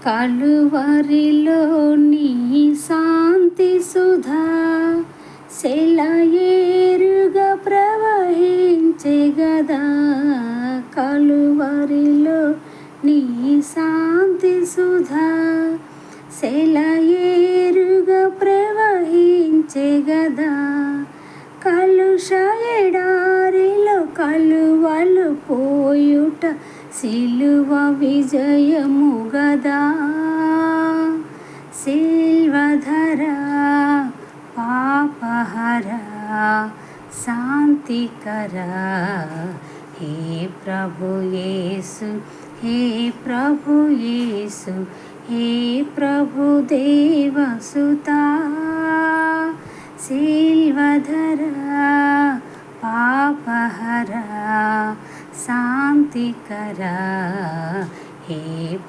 కలువరిలో నీ శాంతి సుధా సెలయేరుగా ప్రవహించే గదా. కలువరిలో నీ శాంతి సుధా సెలయేరుగా ప్రవహించే గదా. కలుష ఎడారిలో కలువలు పోయుట సిలువ విజయము గదా. సిల్వధరా పాపహరా శాంతికరా హే ప్రభు యేసు, హే ప్రభు యేసు, హే ప్రభు దేవసుతా. సిల్వధరా పాపహరా శాంతికరా హే